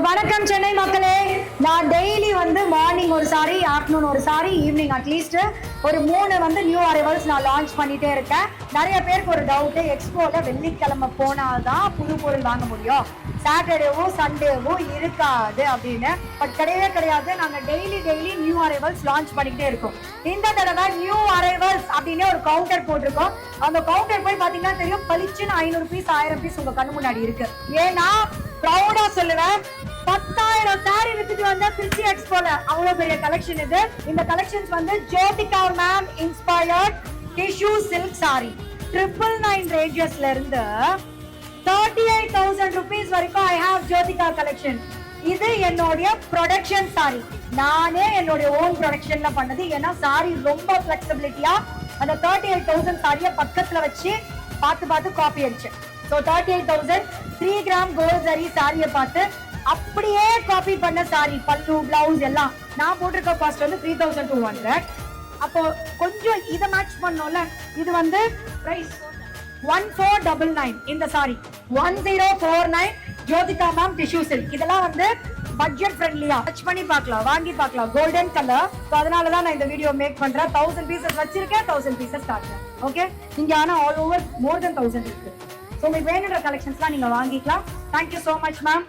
வணக்கம் சென்னை மக்களே. நான் டெய்லி வந்து மார்னிங் ஒரு சாரி, ஆஃப்டர்நூன் ஒரு சாரி, ஈவினிங் அட்லீஸ்ட் ஒரு 3 வந்து நியூ அரைவல்ஸ் நான் லான்ச் பண்ணிட்டே இருக்கேன். நிறைய பேருக்கு ஒரு டவுட், எக்ஸ்போல வெள்ளிக்கிழமை போனாதான் புது பொருள் வாங்க முடியும், சாட்டர்டேவும் சண்டேவும் இருக்காது அப்படின்னு. பட் கிடையவே கிடையாது. நாங்க டெய்லி நியூ அரைவல்ஸ் லான்ச் பண்ணிக்கிட்டே இருக்கோம். இந்த தடவை நியூ அரைவல்ஸ் அப்படின்னு ஒரு கவுண்டர் போட்டிருக்கோம். அந்த கவுண்டர் போய் பாத்தீங்கன்னா தெரியும், பளிச்சுன்னு 500 பீஸ் 1000 பீஸ் உங்க கண்ணு முன்னாடி இருக்கு. ஏன்னா ப்ரௌடா சொல்லுவேன், 10,000 சாரி வித்துட்டு வந்த திருச்சி எக்ஸ்போல அவ்வளவு பெரிய கலெக்ஷன் இது. இந்த கலெக்ஷன்ஸ் வந்து Jyothika ma'am inspired tissue silk sorry 999 ரேஞ்சஸ்ல இருந்து 38,000 rupees வரைக்கும் ஐ ஹேவ் ஜோதிகா கலெக்ஷன். இது என்னுடைய ப்ரொடக்ஷன் சாரி, நானே என்னுடைய ஓன் ப்ரொடக்ஷன்ல பண்ணது. ஏன்னா சாரி ரொம்ப பிளெக்சிபிலிட்டியா அந்த 38,000 சாரியை பக்கத்துல வச்சு பார்த்து காப்பி அடிச்சேன். ஸோ 38,000 3 கிராம் கோல்ட் ஜரி சாரியை பார்த்து அப்படியே காப்பி பண்ண சாரி, பல்லு பிளவுஸ் எல்லாம். நான் போட்டிருக்க காஸ்ட் வந்து 3,200. அப்போ கொஞ்சம் இதை மேட்ச் பண்ணோம்ல. இது வந்து பிரைஸ் 1499. இந்த sorry 1049 Jyothika ma'am tissue silk. இதெல்லாம் வந்து பட்ஜெட் ஃப்ரெண்ட்லியா டச் பண்ணி பார்க்கலாம், வாங்கி பார்க்கலாம். Golden colour. அதனால தான் நான் இந்த வீடியோ மேக் பண்றேன். 1000 பீசஸ் வச்சிருக்கேன், 1000 பீசஸ் காட்டுறேன். ஓகே, இங்க ஆனா ஆல் ஓவர் மோர் தென் 1000 இருக்கு. ஸோ உங்களுக்கு வேணுன்ற கலெக்ஷன்ஸ்லாம் நீங்க வாங்கிக்கலாம். Thank you so much ma'am.